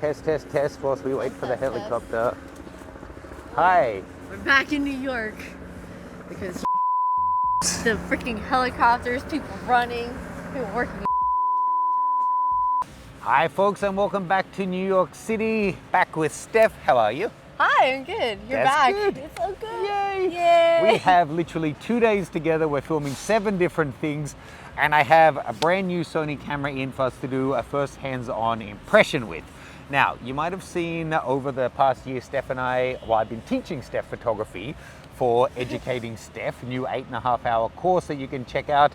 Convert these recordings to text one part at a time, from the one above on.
Test, test, test whilst we wait for the Test, helicopter. Hi. We're back in New York because the freaking helicopters, people running, people working. Hi folks, and welcome back to New York City. Back with Steph. How are you? Hi, I'm good. You're That's back. good. It's so good. Yay. Yay. We have literally 2 days together. We're filming 7 different things, and I have a brand new Sony camera in for us to do a first hands-on impression with. Now, you might have seen over the past year, Steph and I, well, I've been teaching Steph photography for Educating Steph, new 8.5-hour course that you can check out.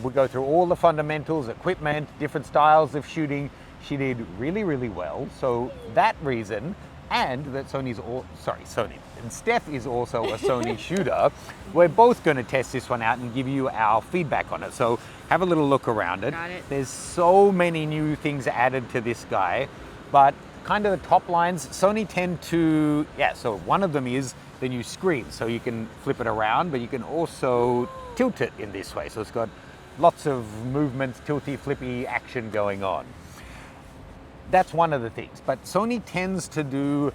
We go through all the fundamentals, equipment, different styles of shooting. She did really, really well. So that reason, and that Sony, and Steph is also a Sony shooter, we're both going to test this one out and give you our feedback on it. So have a little look around it. Got it. There's so many new things added to this guy, but kind of the top lines, Sony tend to, so one of them is the new screen. So you can flip it around, but you can also tilt it in this way. So it's got lots of movements, tilty, flippy action going on. That's one of the things, but Sony tends to do,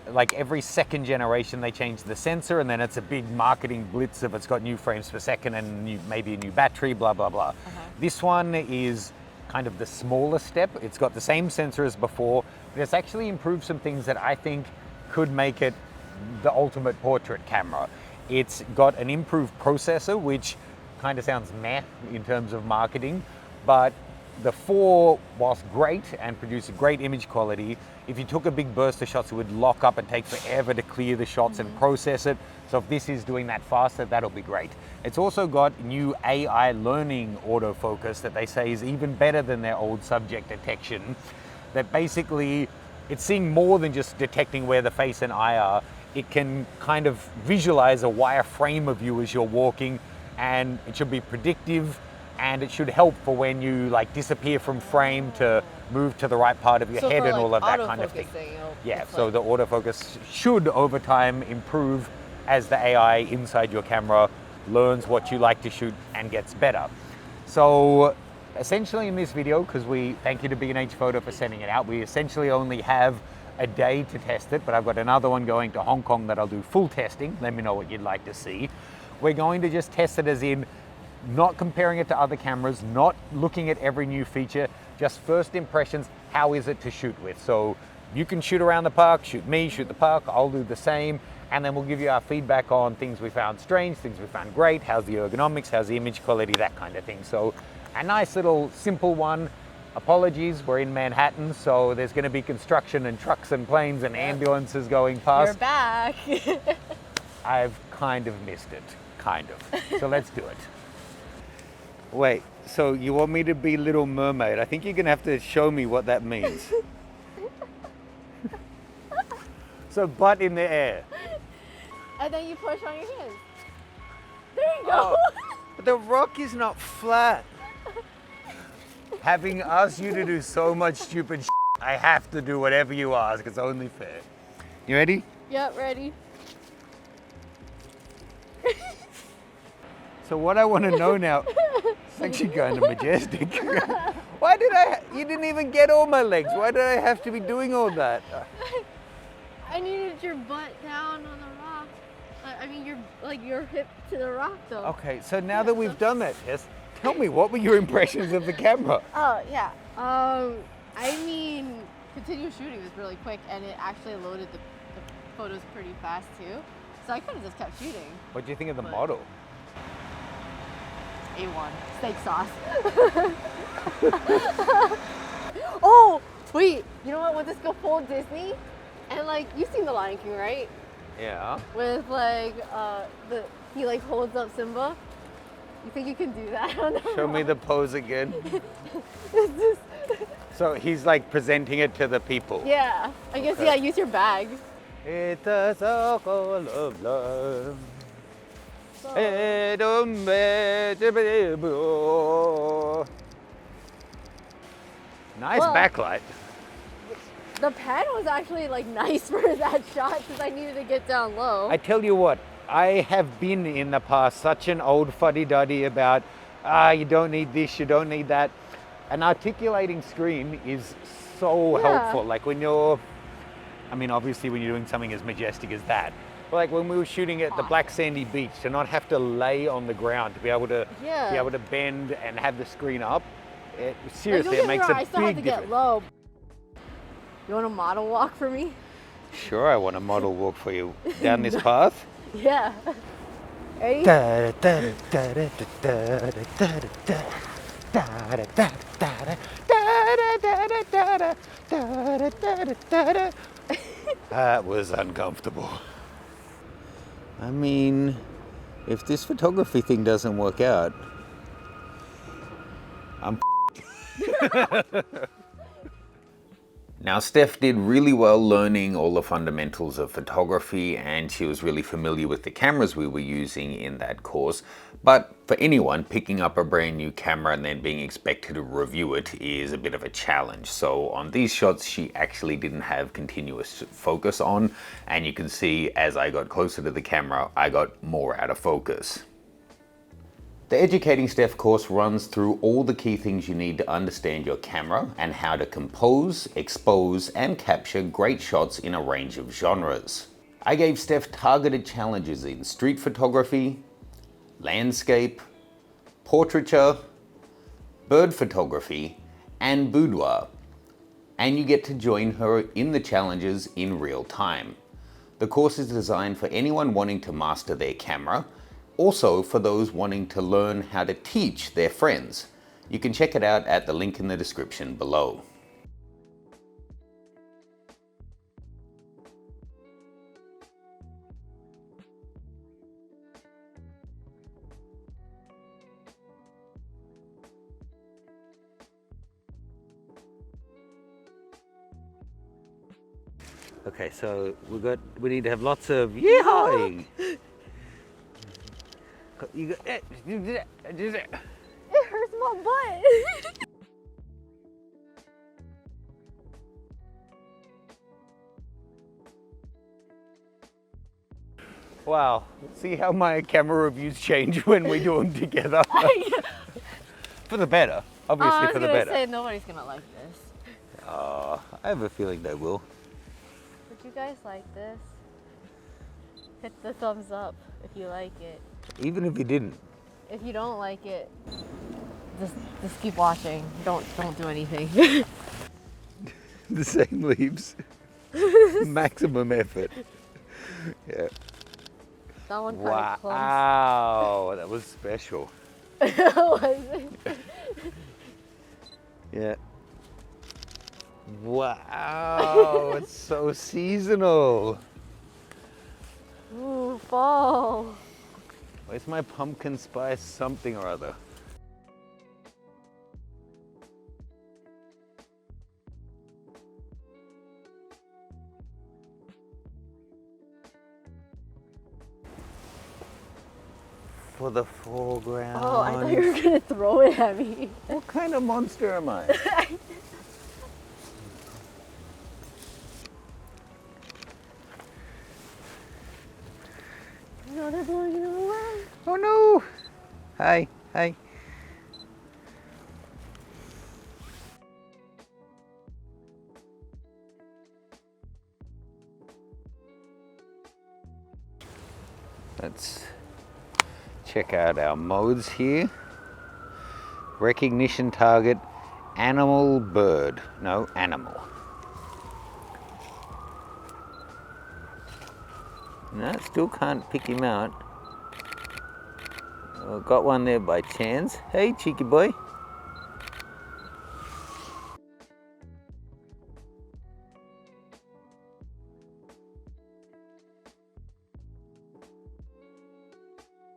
like every second generation they change the sensor, and then it's a big marketing blitz if it's got new frames per second and maybe a new battery, blah, blah, blah. This one is kind of the smaller step. It's got the same sensor as before, but it's actually improved some things that I think could make it the ultimate portrait camera. It's got an improved processor, which kind of sounds meh in terms of marketing, but the 4, whilst great and produce a great image quality, if you took a big burst of shots, it would lock up and take forever to clear the shots and process it. So if this is doing that faster, that'll be great. It's also got new AI learning autofocus that they say is even better than their old subject detection. That basically, it's seeing more than just detecting where the face and eye are. It can kind of visualize a wireframe of you as you're walking, and it should be predictive. And it should help for when you like disappear from frame to move to the right part of your head and all of that kind of thing. Yeah, so the autofocus should over time improve as the AI inside your camera learns what you like to shoot and gets better. So essentially in this video, because we thank you to B&H Photo for sending it out, we essentially only have a day to test it, but I've got another one going to Hong Kong that I'll do full testing. Let me know what you'd like to see. We're going to just test it as in not comparing it to other cameras, not looking at every new feature, just first impressions, how is it to shoot with? So you can shoot around the park, shoot me, shoot the park, I'll do the same, and then we'll give you our feedback on things we found strange, things we found great, how's the ergonomics, how's the image quality, that kind of thing. So a nice little simple one. Apologies, we're in Manhattan, so there's going to be construction and trucks and planes and ambulances going past. You're back. I've kind of missed it, kind of. So let's do it. Wait, so you want me to be Little Mermaid? I think you're going to have to show me what that means. So butt in the air. And then you push on your hands. There you go. Oh, but the rock is not flat. Having asked you to do so much stupid shit, I have to do whatever you ask. It's only fair. You ready? Yep, ready. So what I want to know now, it's actually kind of majestic. You didn't even get all my legs. Why did I have to be doing all that? I needed your butt down on the rock. I mean, your hip to the rock though. Okay, so now that we've done that test, tell me, what were your impressions of the camera? Oh, yeah. I mean, continuous shooting was really quick, and it actually loaded the photos pretty fast too. So I could have just kept shooting. What do you think of the model? A1 steak sauce. Oh, wait. You know what? We'll just go full Disney, and like you've seen The Lion King, right? Yeah. With like he like holds up Simba. You think you can do that on the Show me the pose again. So he's like presenting it to the people. Yeah. I guess, yeah, use your bag. It's a circle of love. Nice backlight. The pen was actually like nice for that shot because I needed to get down low. I tell you what, I have been in the past such an old fuddy-duddy about, you don't need this, you don't need that. An articulating screen is so Yeah. helpful. Like when you're, I mean, obviously when you're doing something as majestic as that, but like when we were shooting at the black sandy beach, to not have to lay on the ground, to be able to bend and have the screen up, seriously, it makes a I still have to big get difference. low. You want a model walk for me? Sure, I want a model walk for you down this path. Yeah. Ready? That was uncomfortable. I mean, if this photography thing doesn't work out, I'm Now, Steph did really well learning all the fundamentals of photography, and she was really familiar with the cameras we were using in that course. But for anyone, picking up a brand new camera and then being expected to review it is a bit of a challenge. So on these shots, she actually didn't have continuous focus on, and you can see as I got closer to the camera, I got more out of focus. The Educating Steph course runs through all the key things you need to understand your camera and how to compose, expose, and capture great shots in a range of genres. I gave Steph targeted challenges in street photography, landscape, portraiture, bird photography, and boudoir. And you get to join her in the challenges in real time. The course is designed for anyone wanting to master their camera, also for those wanting to learn how to teach their friends. You can check it out at the link in the description below. Okay, so we need to have lots of yeehawing. It hurts my butt. Wow, see how my camera reviews change when we do them together? For the better, obviously for the better. I was gonna say nobody's gonna like this. I have a feeling they will. Would you guys like this? Hit the thumbs up if you like it. Even if you didn't. If you don't like it, just keep watching. Don't do anything. The same leaves. Maximum effort. Yeah. That one kind of clumps. Wow, that was special. Was it? Yeah. Wow, it's so seasonal. Ooh, fall. Where's my pumpkin spice something or other? For the foreground. Oh, I thought you were gonna throw it at me. What kind of monster am I? No, they're blowing it away. Oh no! Hi, hi. Let's check out our modes here. Recognition target, animal, bird. No, animal. No, still can't pick him out. Oh, got one there by chance. Hey, cheeky boy.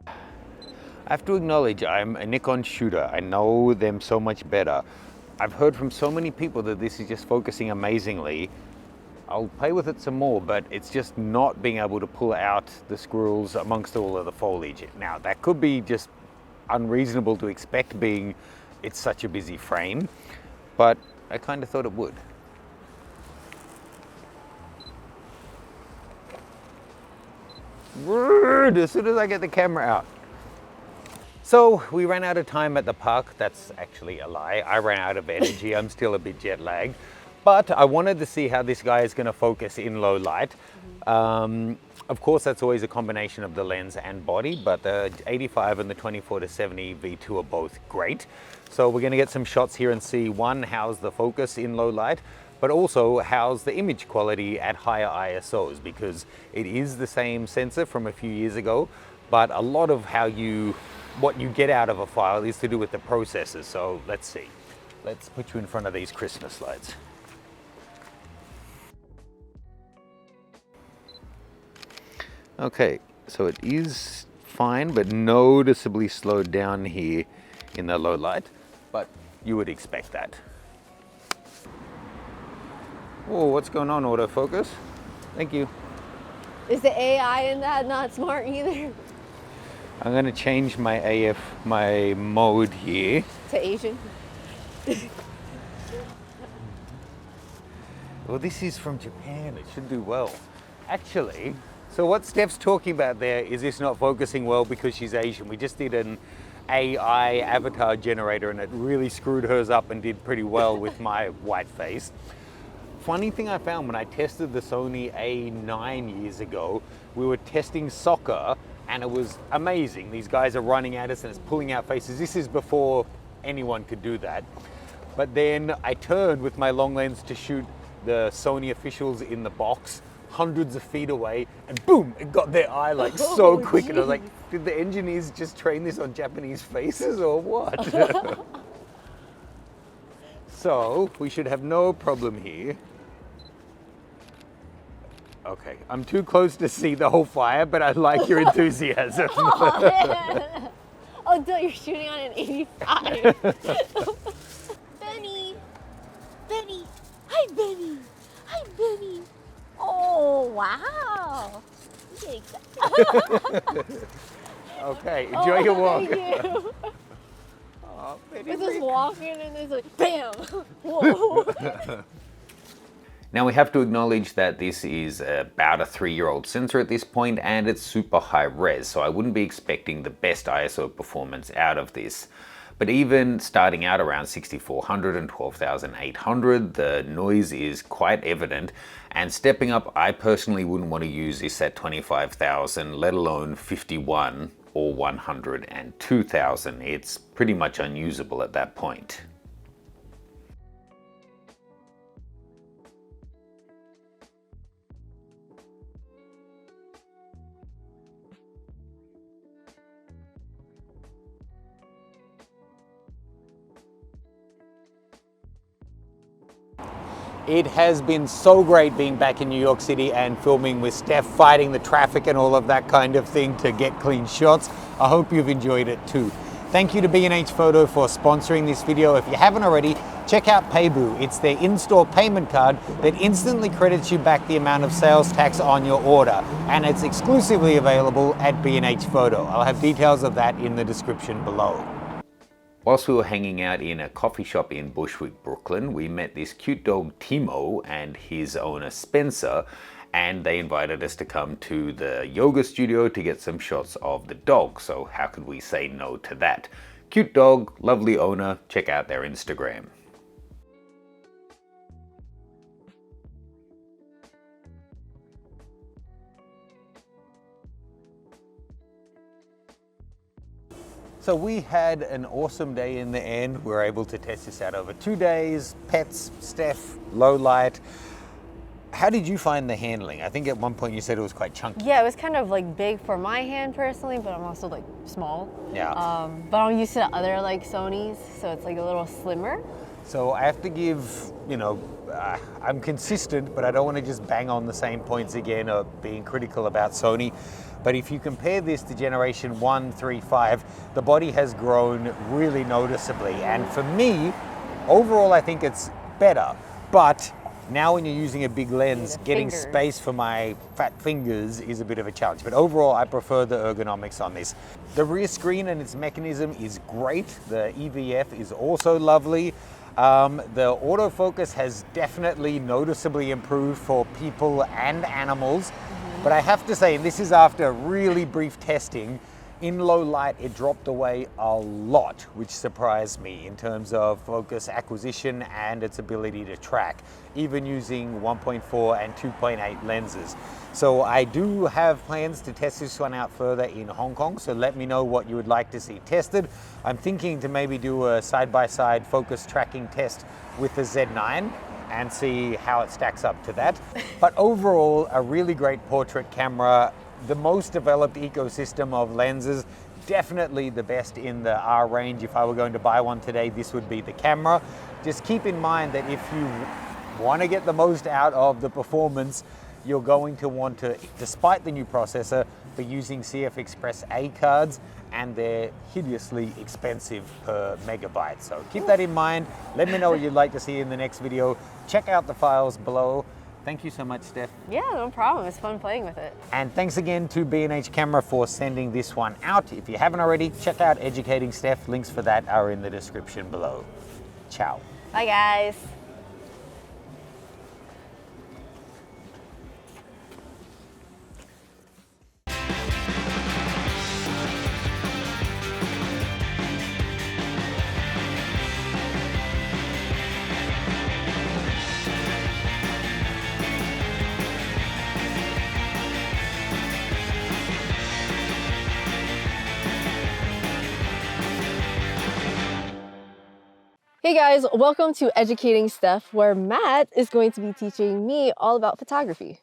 I have to acknowledge I'm a Nikon shooter. I know them so much better. I've heard from so many people that this is just focusing amazingly. I'll play with it some more, but it's just not being able to pull out the squirrels amongst all of the foliage. Now, that could be just unreasonable to expect, being it's such a busy frame, but I kind of thought it would. As soon as I get the camera out. So we ran out of time at the park. That's actually a lie. I ran out of energy. I'm still a bit jet lagged. But I wanted to see how this guy is going to focus in low light. Of course, that's always a combination of the lens and body, but the 85 and the 24-70 V2 are both great. So we're going to get some shots here and see, one, how's the focus in low light, but also how's the image quality at higher ISOs, because it is the same sensor from a few years ago, but a lot of what you get out of a file is to do with the processors. So let's see. Let's put you in front of these Christmas lights. Okay, so it is fine, but noticeably slowed down here in the low light, but you would expect that. Oh, what's going on, autofocus? Thank you. Is the AI in that not smart either? I'm going to change my mode here. To Asian? Well, this is from Japan, it should do well. Actually, so what Steph's talking about there is this not focusing well because she's Asian. We just did an AI avatar generator and it really screwed hers up and did pretty well with my white face. Funny thing I found when I tested the Sony A9 years ago, we were testing soccer and it was amazing. These guys are running at us and it's pulling out faces. This is before anyone could do that. But then I turned with my long lens to shoot the Sony officials in the box, hundreds of feet away, and boom, it got their eye like so quick. And I was like, did the engineers just train this on Japanese faces or what? So we should have no problem here. Okay, I'm too close to see the whole fire, but I like your enthusiasm. Oh, dude, you're shooting on an 85. Benny! Benny! Hi, Benny! Hi, Benny! Oh, wow! Okay, enjoy your walk. Thank you. Oh, It's just walking and it's like, bam! Whoa! Now we have to acknowledge that this is about a 3-year-old sensor at this point and it's super high res, so I wouldn't be expecting the best ISO performance out of this. But even starting out around 6400 and 12800, the noise is quite evident, and stepping up, I personally wouldn't want to use this at 25,000, let alone 51 or 100 and 2000. It's pretty much unusable at that point. It has been so great being back in New York City and filming with Steph, fighting the traffic and all of that kind of thing to get clean shots. I hope you've enjoyed it too. Thank you to B&H Photo for sponsoring this video. If you haven't already, check out Payboo. It's their in-store payment card that instantly credits you back the amount of sales tax on your order. And it's exclusively available at B&H Photo. I'll have details of that in the description below. Whilst we were hanging out in a coffee shop in Bushwick, Brooklyn, we met this cute dog Timo and his owner Spencer, and they invited us to come to the yoga studio to get some shots of the dog. So how could we say no to that? Cute dog, lovely owner, check out their Instagram. So we had an awesome day in the end. We were able to test this out over 2 days, pets, Steph, low light. How did you find the handling? I think at one point you said it was quite chunky. Yeah, it was kind of like big for my hand personally, but I'm also like small. Yeah. But I'm used to other like Sonys, so it's like a little slimmer. So I have to give, I'm consistent, but I don't want to just bang on the same points again or being critical about Sony. But if you compare this to generation 1, 3, 5, the body has grown really noticeably. And for me, overall, I think it's better. But now when you're using a big lens, getting space for my fat fingers is a bit of a challenge. But overall, I prefer the ergonomics on this. The rear screen and its mechanism is great. The EVF is also lovely. The autofocus has definitely noticeably improved for people and animals. But I have to say, and this is after really brief testing, In low light, it dropped away a lot, which surprised me in terms of focus acquisition and its ability to track, even using 1.4 and 2.8 lenses. So I do have plans to test this one out further in Hong Kong, so let me know what you would like to see tested. I'm thinking to maybe do a side-by-side focus tracking test with the Z9 and see how it stacks up to that. But overall, a really great portrait camera, the most developed ecosystem of lenses, definitely the best in the R range. If I were going to buy one today, this would be the camera. Just keep in mind that if you want to get the most out of the performance, you're going to want to, despite the new processor, be using CF Express A cards, and they're hideously expensive per megabyte. So keep that in mind. Let me know what you'd like to see in the next video. Check out the files below. Thank you so much, Steph. Yeah, no problem. It's fun playing with it. And thanks again to B&H Camera for sending this one out. If you haven't already, check out Educating Steph. Links for that are in the description below. Ciao. Bye, guys. Hey guys, welcome to Educating Steph, where Matt is going to be teaching me all about photography.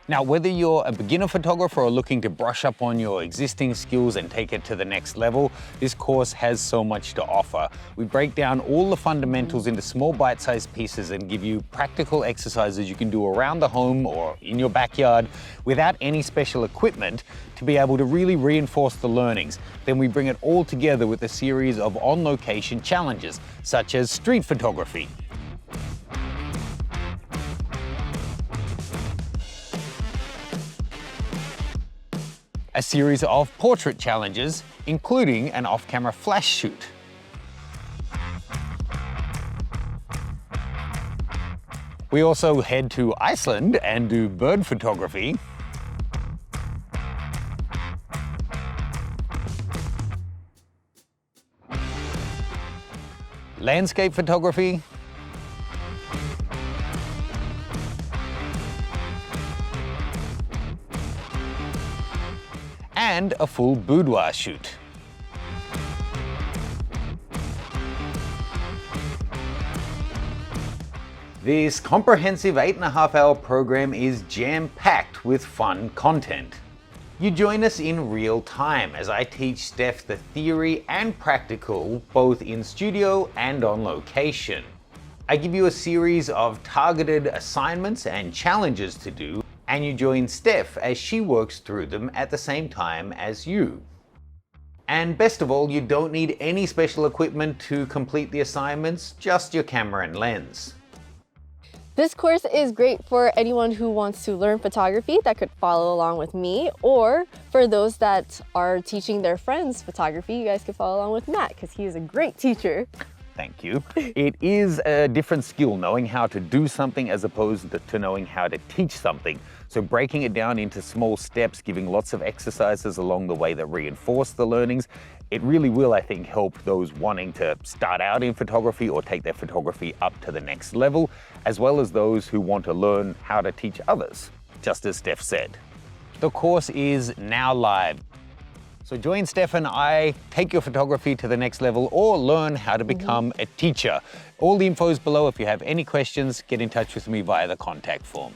Now, whether you're a beginner photographer or looking to brush up on your existing skills and take it to the next level, this course has so much to offer. We break down all the fundamentals into small bite-sized pieces and give you practical exercises you can do around the home or in your backyard without any special equipment to be able to really reinforce the learnings. Then we bring it all together with a series of on-location challenges, such as street photography, a series of portrait challenges, including an off-camera flash shoot. We also head to Iceland and do bird photography. Landscape photography. And a full boudoir shoot. This comprehensive 8.5-hour program is jam-packed with fun content. You join us in real time as I teach Steph the theory and practical, both in studio and on location. I give you a series of targeted assignments and challenges to do, and you join Steph as she works through them at the same time as you. And best of all, you don't need any special equipment to complete the assignments, just your camera and lens. This course is great for anyone who wants to learn photography that could follow along with me, or for those that are teaching their friends photography, you guys could follow along with Matt because he is a great teacher. Thank you. It is a different skill, knowing how to do something as opposed to knowing how to teach something. So breaking it down into small steps, giving lots of exercises along the way that reinforce the learnings, it really will, I think, help those wanting to start out in photography or take their photography up to the next level, as well as those who want to learn how to teach others, just as Steph said. The course is now live. So join Steph and I, take your photography to the next level, or learn how to become a teacher. All the info is below. If you have any questions, get in touch with me via the contact form.